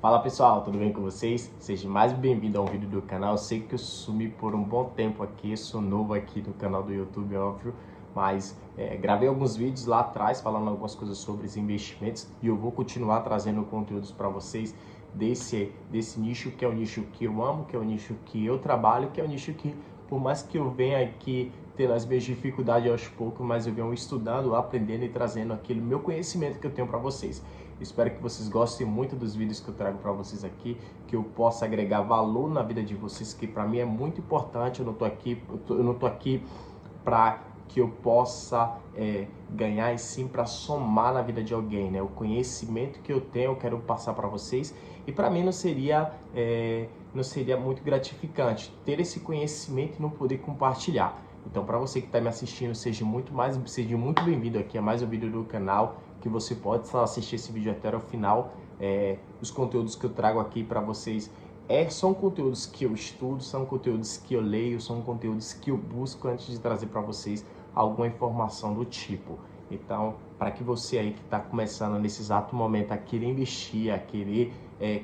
Fala pessoal, tudo bem com vocês? Seja mais bem-vindo a um vídeo do canal. Eu sei que eu sumi por um bom tempo aqui, sou novo aqui no canal do YouTube, óbvio, mas gravei alguns vídeos lá atrás falando algumas coisas sobre os investimentos e eu vou continuar trazendo conteúdos para vocês desse nicho que é o nicho que eu amo, que é o nicho que eu trabalho, que é o nicho que, por mais que eu venha aqui tendo as minhas dificuldades aos poucos, mas eu venho estudando, aprendendo e trazendo aquele meu conhecimento que eu tenho para vocês. Espero que vocês gostem muito dos vídeos que eu trago para vocês aqui, que eu possa agregar valor na vida de vocês, que para mim é muito importante. Eu não tô aqui para que eu possa ganhar, e sim para somar na vida de alguém, né? O conhecimento que eu tenho eu quero passar para vocês, e para mim não seria muito gratificante ter esse conhecimento e não poder compartilhar. Então, para você que está me assistindo, seja muito bem-vindo aqui a mais um vídeo do canal, que você pode assistir esse vídeo até o final. Os conteúdos que eu trago aqui para vocês são conteúdos que eu estudo, são conteúdos que eu leio, são conteúdos que eu busco antes de trazer para vocês alguma informação do tipo. Então, para que você aí que está começando nesse exato momento a querer investir, a querer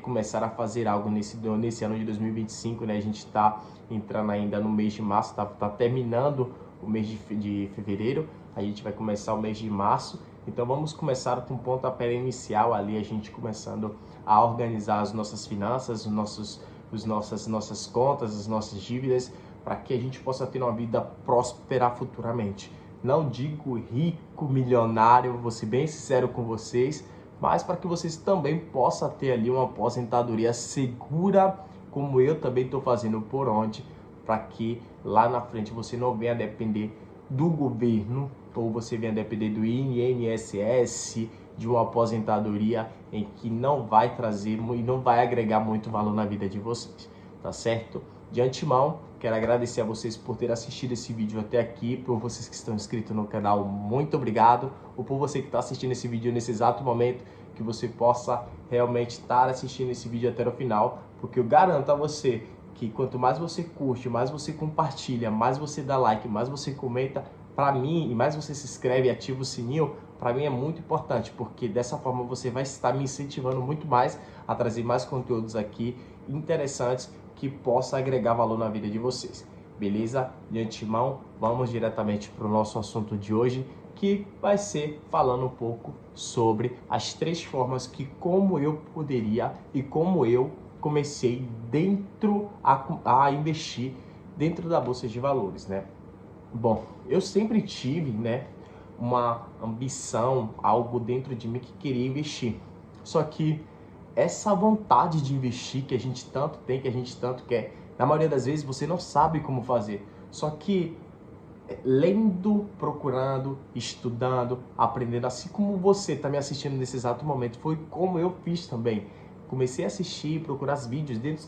começar a fazer algo nesse ano de 2025, né? A gente está entrando ainda no mês de março, tá terminando o mês de fevereiro, a gente vai começar o mês de março. Então vamos começar com um pontapé inicial ali, a gente começando a organizar as nossas finanças, nossas contas, as nossas dívidas, para que a gente possa ter uma vida próspera futuramente. Não digo rico, milionário, vou ser bem sincero com vocês, mas para que vocês também possam ter ali uma aposentadoria segura, como eu também estou fazendo por onde, para que lá na frente você não venha depender do governo, ou você venha depender do INSS, de uma aposentadoria em que não vai trazer e não vai agregar muito valor na vida de vocês, tá certo? De antemão, quero agradecer a vocês por ter assistido esse vídeo até aqui, por vocês que estão inscritos no canal, muito obrigado, ou por você que está assistindo esse vídeo nesse exato momento, que você possa realmente estar assistindo esse vídeo até o final, porque eu garanto a você que quanto mais você curte, mais você compartilha, mais você dá like, mais você comenta, para mim, e mais você se inscreve e ativa o sininho, para mim é muito importante, porque dessa forma você vai estar me incentivando muito mais a trazer mais conteúdos aqui interessantes que possa agregar valor na vida de vocês. Beleza? De antemão, vamos diretamente para o nosso assunto de hoje, que vai ser falando um pouco sobre as 3 formas que como eu poderia e como eu comecei a investir dentro da Bolsa de Valores, né? Bom, eu sempre tive, né, uma ambição, algo dentro de mim que queria investir. Só que essa vontade de investir que a gente tanto tem, que a gente tanto quer, na maioria das vezes você não sabe como fazer. Só que lendo, procurando, estudando, aprendendo, assim como você está me assistindo nesse exato momento, foi como eu fiz também. Comecei a assistir, procurar os vídeos dentro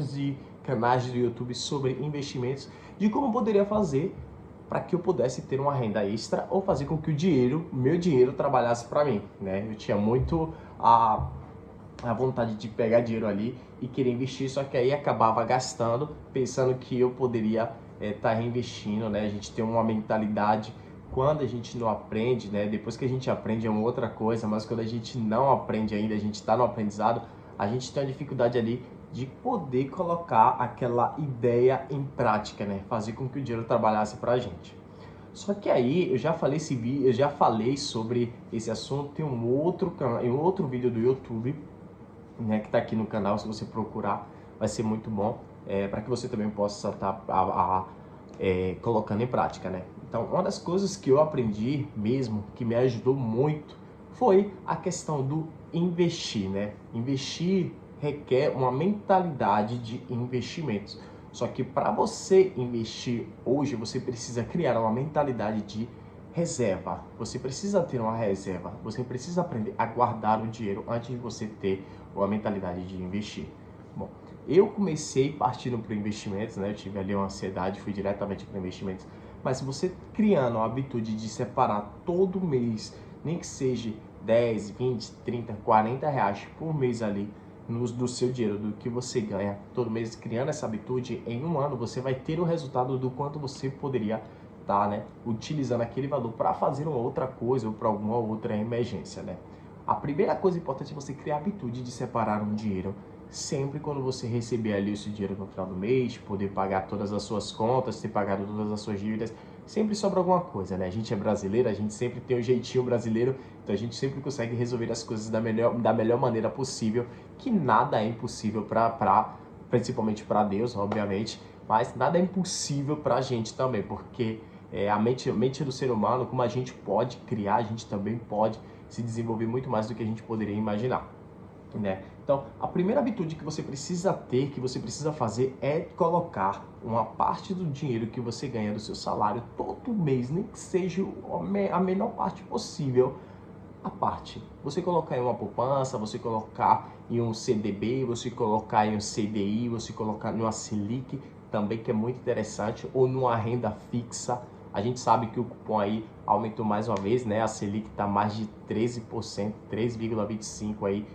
de canais do YouTube sobre investimentos, de como eu poderia fazer para que eu pudesse ter uma renda extra ou fazer com que meu dinheiro trabalhasse para mim, né? Eu tinha muito a vontade de pegar dinheiro ali e querer investir, só que aí acabava gastando, pensando que eu poderia estar reinvestindo, né? A gente tem uma mentalidade, quando a gente não aprende, né? Depois que a gente aprende é uma outra coisa, mas quando a gente não aprende ainda, a gente está no aprendizado, a gente tem a dificuldade ali de poder colocar aquela ideia em prática, né? Fazer com que o dinheiro trabalhasse para a gente. Só que aí eu já falei sobre esse assunto em um outro vídeo do YouTube, né, que está aqui no canal. Se você procurar, vai ser muito bom, para que você também possa estar colocando em prática, né? Então, uma das coisas que eu aprendi mesmo, que me ajudou muito, foi a questão do investir, né? Investir requer uma mentalidade de investimentos. Só que para você investir hoje, você precisa criar uma mentalidade de reserva. Você precisa ter uma reserva. Você precisa aprender a guardar o dinheiro antes de você ter uma mentalidade de investir. Bom, eu comecei partindo para investimentos, né? Eu tive ali uma ansiedade, fui diretamente para investimentos. Mas se você criando a habitude de separar todo mês, nem que seja 10, 20, 30, 40 reais por mês ali do seu dinheiro, do que você ganha todo mês, criando essa habitude, em um ano você vai ter o resultado do quanto você poderia estar, né, utilizando aquele valor para fazer uma outra coisa ou para alguma outra emergência, né? A primeira coisa importante é você criar a habitude de separar um dinheiro sempre quando você receber ali o seu dinheiro no final do mês, poder pagar todas as suas contas, ter pagado todas as suas dívidas, sempre sobra alguma coisa, né? A gente é brasileiro, a gente sempre tem um jeitinho brasileiro, então a gente sempre consegue resolver as coisas da melhor maneira possível, que nada é impossível principalmente para Deus, obviamente, mas nada é impossível para a gente também, porque a mente do ser humano, como a gente pode criar, a gente também pode se desenvolver muito mais do que a gente poderia imaginar, né? Então, a primeira habitude que você precisa ter, que você precisa fazer, é colocar uma parte do dinheiro que você ganha do seu salário todo mês, nem que seja a menor parte possível, a parte. Você colocar em uma poupança, você colocar em um CDB, você colocar em um CDI, você colocar numa Selic, também que é muito interessante, ou numa renda fixa. A gente sabe que o cupom aí aumentou mais uma vez, né? A Selic está mais de 13%, 3,25% aí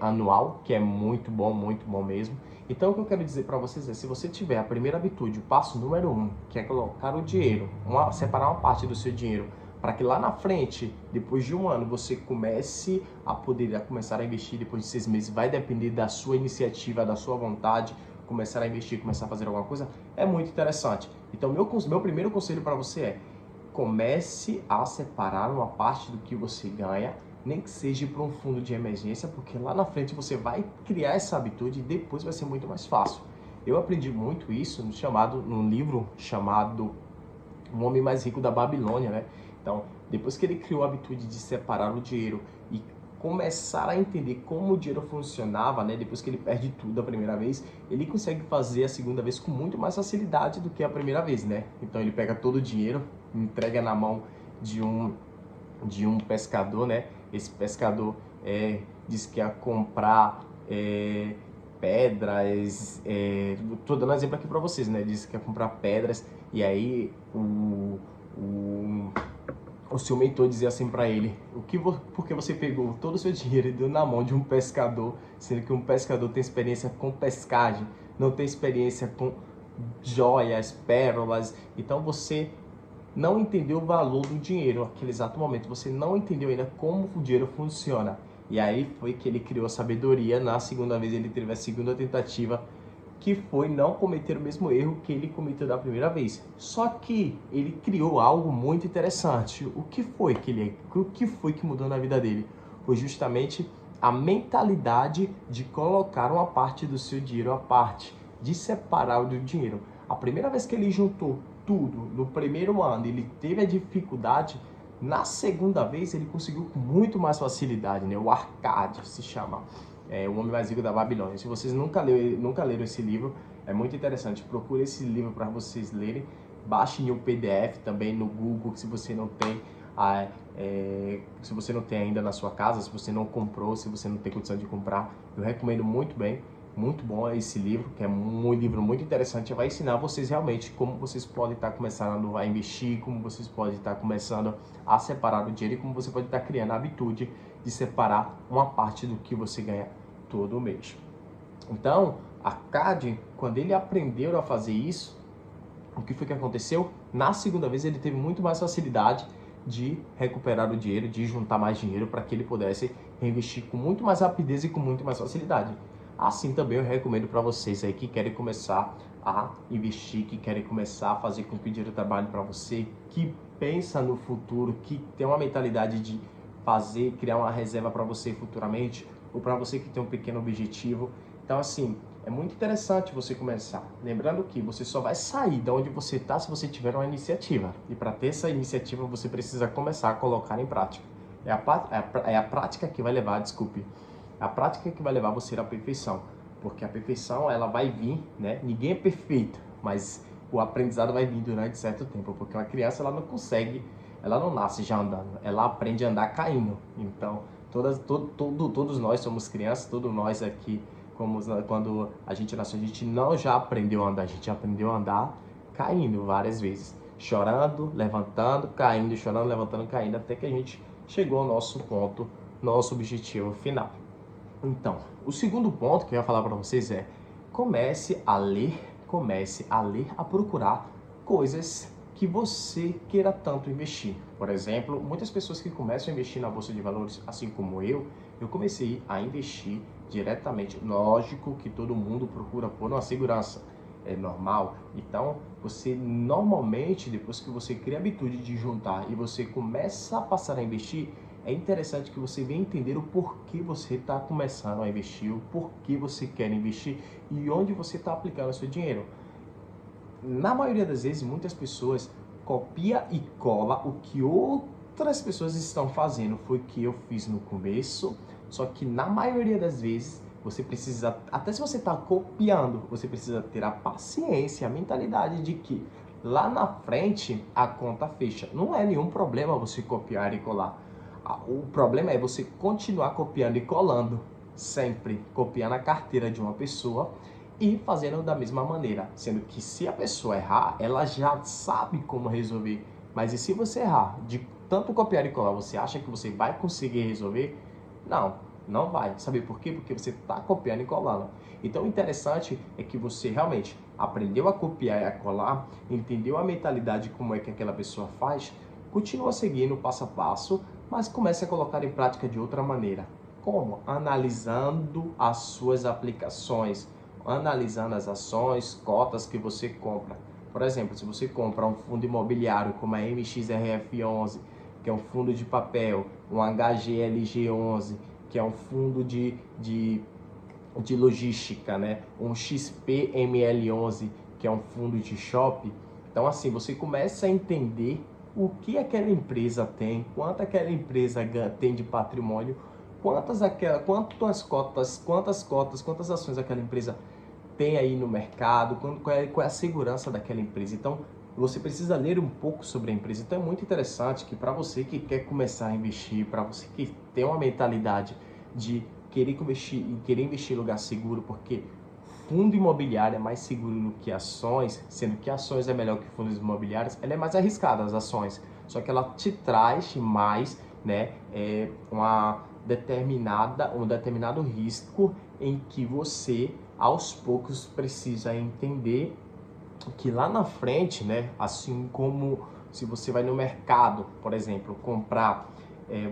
anual, que é muito bom mesmo. Então o que eu quero dizer para vocês é, se você tiver a primeira habitude, o passo número 1, que é colocar o dinheiro, separar uma parte do seu dinheiro, para que lá na frente, depois de um ano, você comece a poder começar a investir depois de 6 meses, vai depender da sua iniciativa, da sua vontade, começar a investir, começar a fazer alguma coisa, é muito interessante. Então meu primeiro conselho para você é, comece a separar uma parte do que você ganha, nem que seja para um fundo de emergência, porque lá na frente você vai criar essa habitude e depois vai ser muito mais fácil. Eu aprendi muito isso num livro chamado O Homem Mais Rico da Babilônia, né? Então, depois que ele criou a habitude de separar o dinheiro e começar a entender como o dinheiro funcionava, né? Depois que ele perde tudo a primeira vez, ele consegue fazer a segunda vez com muito mais facilidade do que a primeira vez, né? Então ele pega todo o dinheiro, entrega na mão de um pescador, né? Esse pescador disse que ia comprar pedras, tô dando um exemplo aqui para vocês, né? Disse que ia comprar pedras e aí o seu mentor dizia assim para ele, porque você pegou todo o seu dinheiro e deu na mão de um pescador, sendo que um pescador tem experiência com pescagem, não tem experiência com joias, pérolas, então você não entendeu o valor do dinheiro naquele exato momento, você não entendeu ainda como o dinheiro funciona. E aí foi que ele criou a sabedoria, na segunda vez ele teve a segunda tentativa, que foi não cometer o mesmo erro que ele cometeu da primeira vez. Só que ele criou algo muito interessante. O que foi que mudou na vida dele? Foi justamente a mentalidade de colocar uma parte do seu dinheiro à parte, de separar o dinheiro. A primeira vez que ele juntou tudo, no primeiro ano, ele teve a dificuldade, na segunda vez ele conseguiu com muito mais facilidade, né? O Arcade se chama. O Homem Mais Rico da Babilônia. Se vocês nunca leram esse livro, é muito interessante. Procure esse livro para vocês lerem. Baixem o PDF também no Google, se você não tem ainda na sua casa, se você não comprou, se você não tem condição de comprar, eu recomendo muito bem. Muito bom esse livro, que é um livro muito interessante. Vai ensinar vocês realmente como vocês podem estar começando a investir, como vocês podem estar começando a separar o dinheiro e como você pode estar criando a habitude de separar uma parte do que você ganha todo mês. Então, a CAD, quando ele aprendeu a fazer isso, o que foi que aconteceu? Na segunda vez ele teve muito mais facilidade de recuperar o dinheiro, de juntar mais dinheiro para que ele pudesse reinvestir com muito mais rapidez e com muito mais facilidade. Assim também eu recomendo para vocês aí que querem começar a investir, que querem começar a fazer com que o dinheiro trabalhe para você, que pensa no futuro, que tem uma mentalidade de criar uma reserva para você futuramente, ou para você que tem um pequeno objetivo. Então assim, é muito interessante você começar. Lembrando que você só vai sair de onde você está se você tiver uma iniciativa. E para ter essa iniciativa você precisa começar a colocar em prática. É a prática que vai levar, a prática que vai levar você à perfeição, porque a perfeição ela vai vir, né? Ninguém é perfeito, mas o aprendizado vai vir durante certo tempo, porque uma criança ela não nasce já andando, ela aprende a andar caindo. Então, todos nós somos crianças, todos nós aqui, quando a gente nasceu, a gente não já aprendeu a andar, a gente aprendeu a andar caindo várias vezes, chorando, levantando, caindo, chorando, levantando, caindo, até que a gente chegou ao nosso ponto, nosso objetivo final. Então, o segundo ponto que eu ia falar para vocês é comece a ler, a procurar coisas que você queira tanto investir. Por exemplo, muitas pessoas que começam a investir na Bolsa de Valores, assim como eu comecei a investir diretamente. Lógico que todo mundo procura por uma segurança, é normal. Então, você normalmente, depois que você cria a habitude de juntar e você começa a passar a investir, é interessante que você venha entender o porquê você está começando a investir, o porquê você quer investir e onde você está aplicando o seu dinheiro. Na maioria das vezes, muitas pessoas copiam e colam o que outras pessoas estão fazendo. Foi o que eu fiz no começo, só que na maioria das vezes, você precisa, até se você está copiando, você precisa ter a paciência, a mentalidade de que lá na frente a conta fecha. Não é nenhum problema você copiar e colar. O problema é você continuar copiando e colando, sempre copiando a carteira de uma pessoa e fazendo da mesma maneira, sendo que se a pessoa errar, ela já sabe como resolver. Mas e se você errar, de tanto copiar e colar, você acha que você vai conseguir resolver? Não, não vai. Sabe por quê? Porque você está copiando e colando. Então o interessante é que você realmente aprendeu a copiar e a colar, entendeu a mentalidade como é que aquela pessoa faz, continua seguindo passo a passo, mas comece a colocar em prática de outra maneira. Como? Analisando as suas aplicações, analisando as ações, cotas que você compra. Por exemplo, se você compra um fundo imobiliário como a MXRF11, que é um fundo de papel, um HGLG11, que é um fundo de logística, né? Um XPML11, que é um fundo de shopping. Então, assim, você começa a entender o que aquela empresa tem, quanto aquela empresa tem de patrimônio, quantas ações aquela empresa tem aí no mercado, qual é a segurança daquela empresa. Então, você precisa ler um pouco sobre a empresa. Então, é muito interessante que para você que quer começar a investir, para você que tem uma mentalidade de querer investir em lugar seguro, porque fundo imobiliário é mais seguro do que ações, sendo que ações é melhor que fundos imobiliários, ela é mais arriscada, as ações, só que ela te traz mais, né, um determinado risco em que você, aos poucos, precisa entender que lá na frente, né, assim como se você vai no mercado, por exemplo, comprar,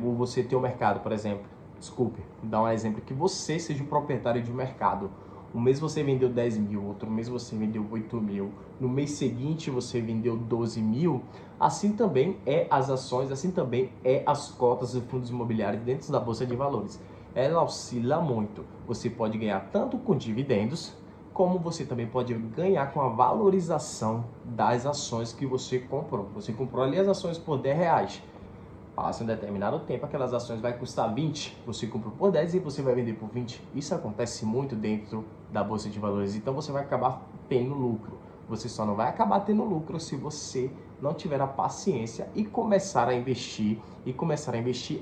ou você tem um mercado, por exemplo, desculpe, vou dar um exemplo, que você seja o proprietário de um mercado. Um mês você vendeu 10 mil, outro mês você vendeu 8 mil, no mês seguinte você vendeu 12 mil, assim também é as ações, assim também é as cotas dos fundos imobiliários dentro da Bolsa de Valores. Ela oscila muito, você pode ganhar tanto com dividendos, como você também pode ganhar com a valorização das ações que você comprou. Você comprou ali as ações por 10 reais. Passa um determinado tempo, aquelas ações vai custar 20, você comprou por 10 e você vai vender por 20. Isso acontece muito dentro da Bolsa de Valores, então você vai acabar tendo lucro. Você só não vai acabar tendo lucro se você não tiver a paciência e começar a investir,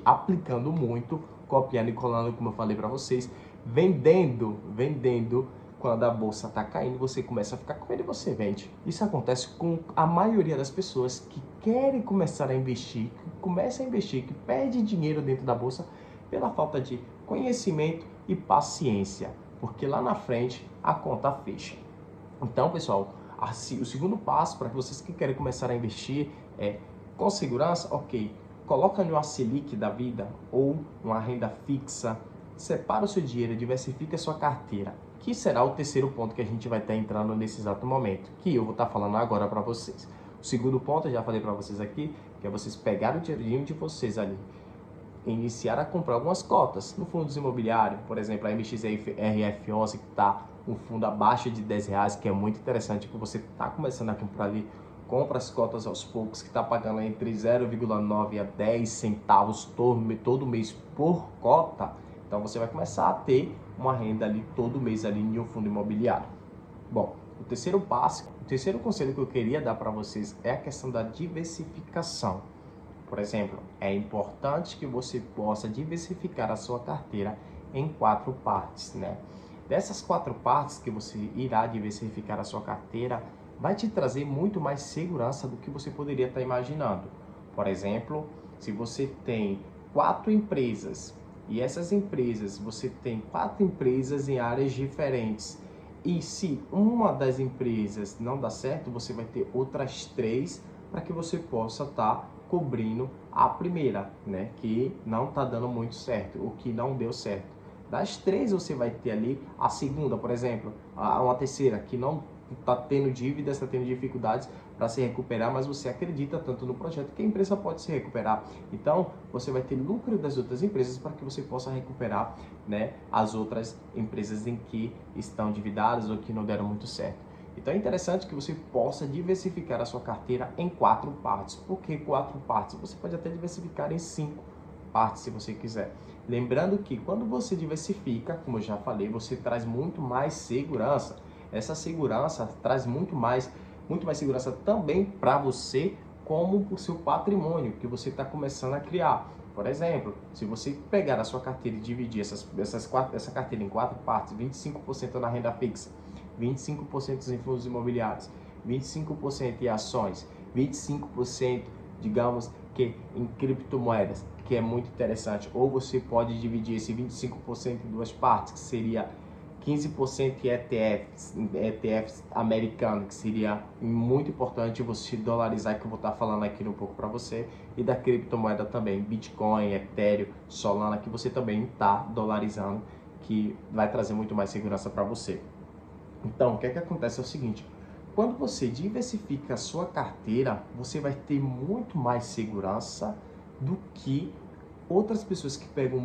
aplicando muito, copiando e colando, como eu falei para vocês, vendendo. Quando a bolsa está caindo, você começa a ficar com medo e você vende. Isso acontece com a maioria das pessoas que querem começar a investir, que perde dinheiro dentro da bolsa pela falta de conhecimento e paciência, porque lá na frente a conta fecha. Então, pessoal, assim, o segundo passo para vocês que querem começar a investir é com segurança, ok, coloca no Selic da vida ou uma renda fixa, separa o seu dinheiro, diversifica a sua carteira, que será o terceiro ponto que a gente vai estar entrando nesse exato momento, que eu vou estar falando agora para vocês. O segundo ponto, eu já falei para vocês aqui, que é vocês pegarem o dinheirinho de vocês ali, iniciar a comprar algumas cotas no fundos imobiliários, por exemplo, a MXRF11, que está um fundo abaixo de 10 reais, que é muito interessante, que você está começando a comprar ali, compra as cotas aos poucos, que está pagando entre 0,9 a 10 centavos todo mês por cota. Então você vai começar a ter uma renda ali todo mês ali em um fundo imobiliário. Bom, o terceiro conselho que eu queria dar para vocês é a questão da diversificação. Por exemplo, é importante que você possa diversificar a sua carteira em 4 partes, né? Dessas 4 partes que você irá diversificar a sua carteira, vai te trazer muito mais segurança do que você poderia estar imaginando. Por exemplo, se você tem 4 empresas e essas empresas, você tem 4 empresas em áreas diferentes, e se uma das empresas não dá certo, você vai ter outras 3 para que você possa estar cobrindo a primeira, né, que não está dando muito certo, o que não deu certo. Das três você vai ter ali a segunda, por exemplo, uma terceira que não está tendo dívidas, está tendo dificuldades para se recuperar, mas você acredita tanto no projeto que a empresa pode se recuperar. Então, você vai ter lucro das outras empresas para que você possa recuperar, né, as outras empresas em que estão endividadas ou que não deram muito certo. Então é interessante que você possa diversificar a sua carteira em 4 partes. Por que 4 partes? Você pode até diversificar em 5 partes se você quiser. Lembrando que quando você diversifica, como eu já falei, você traz muito mais segurança. Essa segurança traz muito mais segurança também para você, como para o seu patrimônio que você está começando a criar. Por exemplo, se você pegar a sua carteira e dividir essa carteira em 4 partes, 25% na renda fixa, 25% em fundos imobiliários, 25% em ações, 25%, digamos que em criptomoedas, que é muito interessante. Ou você pode dividir esse 25% em duas partes, que seria 15% em ETFs americanos, que seria muito importante você dolarizar, que eu vou estar falando aqui um pouco para você, e da criptomoeda também, Bitcoin, Ethereum, Solana, que você também está dolarizando, que vai trazer muito mais segurança para você. Então, o que acontece é o seguinte, quando você diversifica a sua carteira, você vai ter muito mais segurança do que outras pessoas que pegam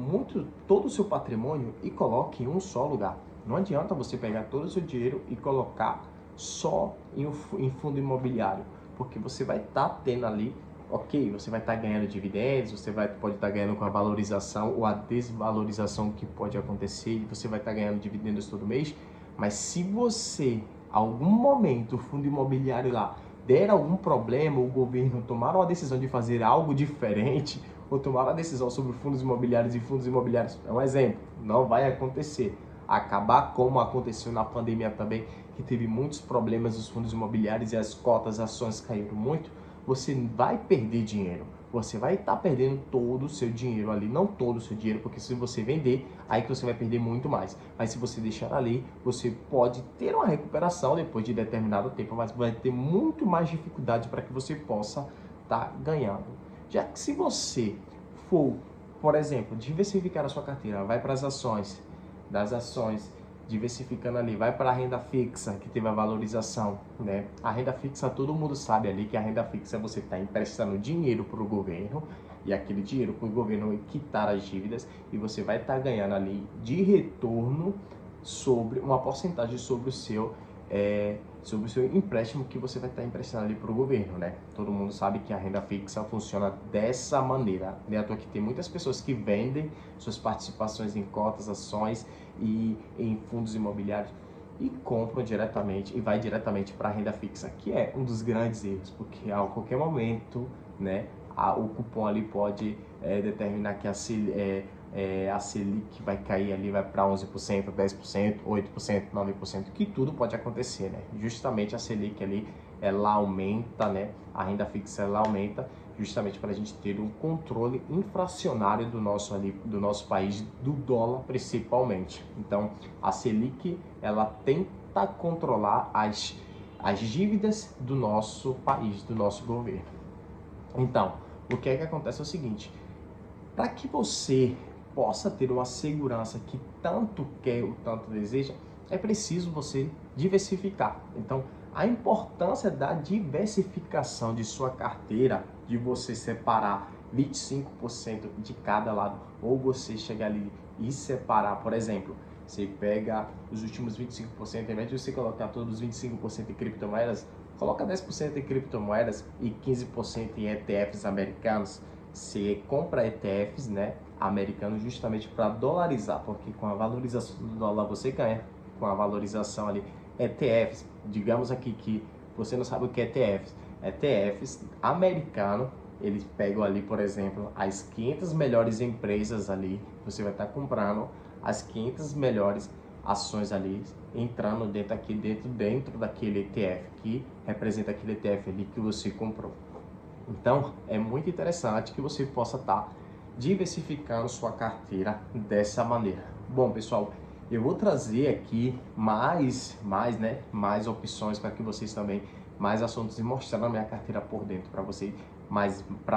todo o seu patrimônio e colocam em um só lugar. Não adianta você pegar todo o seu dinheiro e colocar só em fundo imobiliário, porque você vai estar tendo ali, ok, você vai estar ganhando dividendos, você pode estar ganhando com a valorização ou a desvalorização que pode acontecer, e você vai estar ganhando dividendos todo mês, mas se você, algum momento, o fundo imobiliário lá der algum problema, o governo tomar uma decisão de fazer algo diferente, ou tomar a decisão sobre fundos imobiliários e fundos imobiliários, é um exemplo, não vai acontecer. Acabar como aconteceu na pandemia também, que teve muitos problemas nos fundos imobiliários e as cotas, ações caíram muito, você vai perder dinheiro. Você vai estar perdendo todo o seu dinheiro ali, não todo o seu dinheiro, porque se você vender, aí que você vai perder muito mais. Mas se você deixar ali, você pode ter uma recuperação depois de determinado tempo, mas vai ter muito mais dificuldade para que você possa estar ganhando. Já que se você for, por exemplo, diversificar a sua carteira, vai para as ações, das ações, diversificando ali, vai para a renda fixa, que teve a valorização, né? A renda fixa, todo mundo sabe ali que a renda fixa você está emprestando dinheiro para o governo, e aquele dinheiro para o governo quitar as dívidas, e você vai estar ganhando ali de retorno sobre uma porcentagem sobre o seu empréstimo que você vai estar emprestando ali para o governo, né? Todo mundo sabe que a renda fixa funciona dessa maneira, né? À toa que tem muitas pessoas que vendem suas participações em cotas, ações e em fundos imobiliários e compram diretamente e vai diretamente para a renda fixa, que é um dos grandes erros, porque a qualquer momento, né, o cupom ali pode determinar que a Selic vai cair ali, vai para 11%, 10%, 8%, 9%, que tudo pode acontecer, né? Justamente a Selic ali, ela aumenta, né? A renda fixa, ela aumenta justamente para a gente ter um controle inflacionário do nosso país, do dólar principalmente. Então, a Selic, ela tenta controlar as dívidas do nosso país, do nosso governo. Então, o que acontece é o seguinte, para que você possa ter uma segurança que tanto quer ou tanto deseja, é preciso você diversificar. Então, a importância da diversificação de sua carteira, de você separar 25% de cada lado, ou você chegar ali e separar, por exemplo, você pega os últimos 25%, ao invés de você colocar todos os 25% em criptomoedas, coloca 10% em criptomoedas e 15% em ETFs americanos. Você compra ETFs, né, americanos, justamente para dolarizar, porque com a valorização do dólar você ganha, com a valorização ali, ETFs, digamos aqui que você não sabe o que é ETFs, ETFs americano, eles pegam ali, por exemplo, as 500 melhores empresas ali, você vai estar comprando as 500 melhores ações ali, entrando dentro daquele ETF, que representa aquele ETF ali que você comprou. Então, é muito interessante que você possa estar diversificando sua carteira dessa maneira. Bom, pessoal, eu vou trazer aqui mais opções para que vocês também mais assuntos e mostrar a minha carteira por dentro para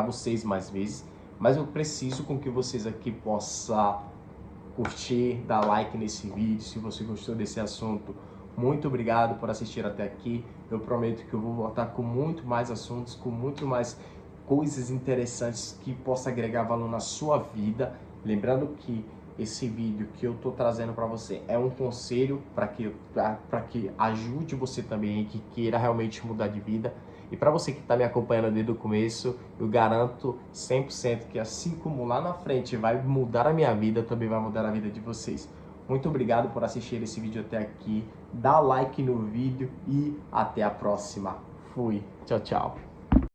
vocês mais vezes. Mas eu preciso com que vocês aqui possam curtir, dar like nesse vídeo se você gostou desse assunto. Muito obrigado por assistir até aqui. Eu prometo que eu vou voltar com muito mais assuntos, com muito mais coisas interessantes que possa agregar valor na sua vida. Lembrando que esse vídeo que eu estou trazendo para você é um conselho para que ajude você também, que queira realmente mudar de vida. E para você que está me acompanhando desde o começo, eu garanto 100% que assim como lá na frente vai mudar a minha vida, também vai mudar a vida de vocês. Muito obrigado por assistir esse vídeo até aqui. Dá like no vídeo e até a próxima. Fui. Tchau, tchau.